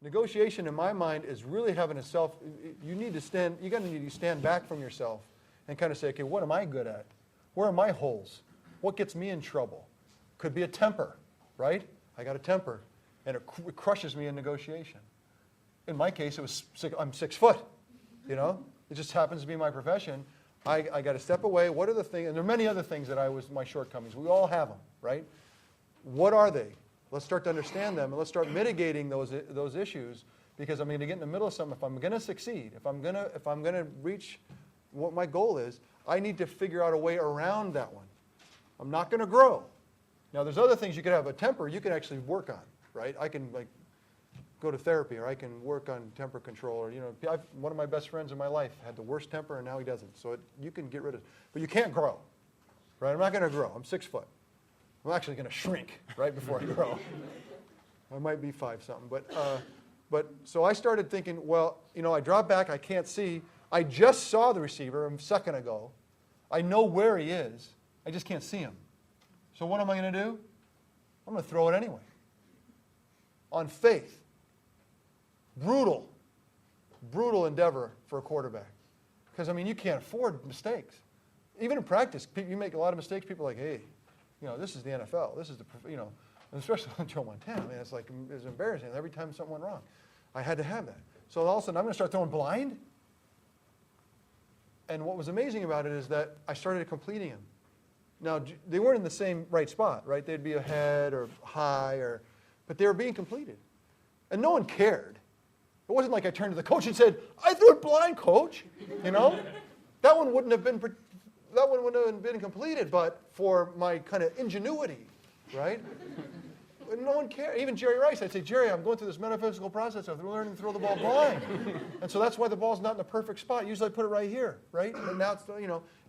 Negotiation, in my mind, is really having a self, you need to stand back from yourself and kind of say, okay, what am I good at? Where are my holes? What gets me in trouble? Could be a temper, right? I got a temper, and it crushes me in negotiation. In my case, I'm 6 foot, you know? It just happens to be my profession. I got to step away. What are the things, and there are many other things my shortcomings. We all have them, right? What are they? Let's start to understand them, and let's start mitigating those issues, because I'm going to get in the middle of something. If I'm going to succeed, if I'm going to reach what my goal is, I need to figure out a way around that one. I'm not going to grow. Now, there's other things you could have. A temper you can actually work on, right? I can go to therapy, or I can work on temper control, or one of my best friends in my life had the worst temper, and now he doesn't. So you can get rid of it, but you can't grow, right? I'm not going to grow. I'm 6 foot. I'm actually going to shrink right before I grow. I might be 5 something, but so I started thinking, well, I drop back, I can't see. I just saw the receiver a second ago. I know where he is. I just can't see him. So what am I going to do? I'm going to throw it anyway. On faith. Brutal endeavor for a quarterback. Because, you can't afford mistakes. Even in practice, you make a lot of mistakes, people are like, hey, this is the NFL. This is and especially on Joe Montana, it's embarrassing every time something went wrong. I had to have that. So all of a sudden, I'm going to start throwing blind. And what was amazing about it is that I started completing them. Now, they weren't in the same right spot, right? They'd be ahead or high, but they were being completed. And no one cared. It wasn't like I turned to the coach and said, I threw it blind, coach. That one wouldn't have been completed, but for my kind of ingenuity, right? No one cared. Even Jerry Rice, I'd say, Jerry, I'm going through this metaphysical process of learning to throw the ball blind. And so that's why the ball's not in the perfect spot. Usually I put it right here, right? And now it's,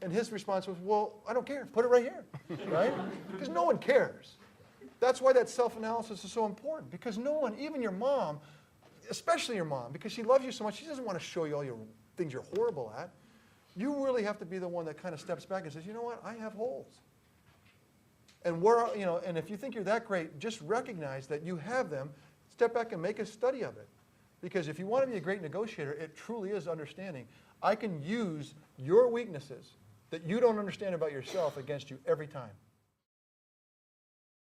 and his response was, well, I don't care. Put it right here, right? Because no one cares. That's why that self-analysis is so important, because no one, even your mom, especially your mom, because she loves you so much, she doesn't want to show you all your things you're horrible at. You really have to be the one that kind of steps back and says, you know what, I have holes. And and if you think you're that great, just recognize that you have them. Step back and make a study of it. Because if you want to be a great negotiator, it truly is understanding. I can use your weaknesses that you don't understand about yourself against you every time.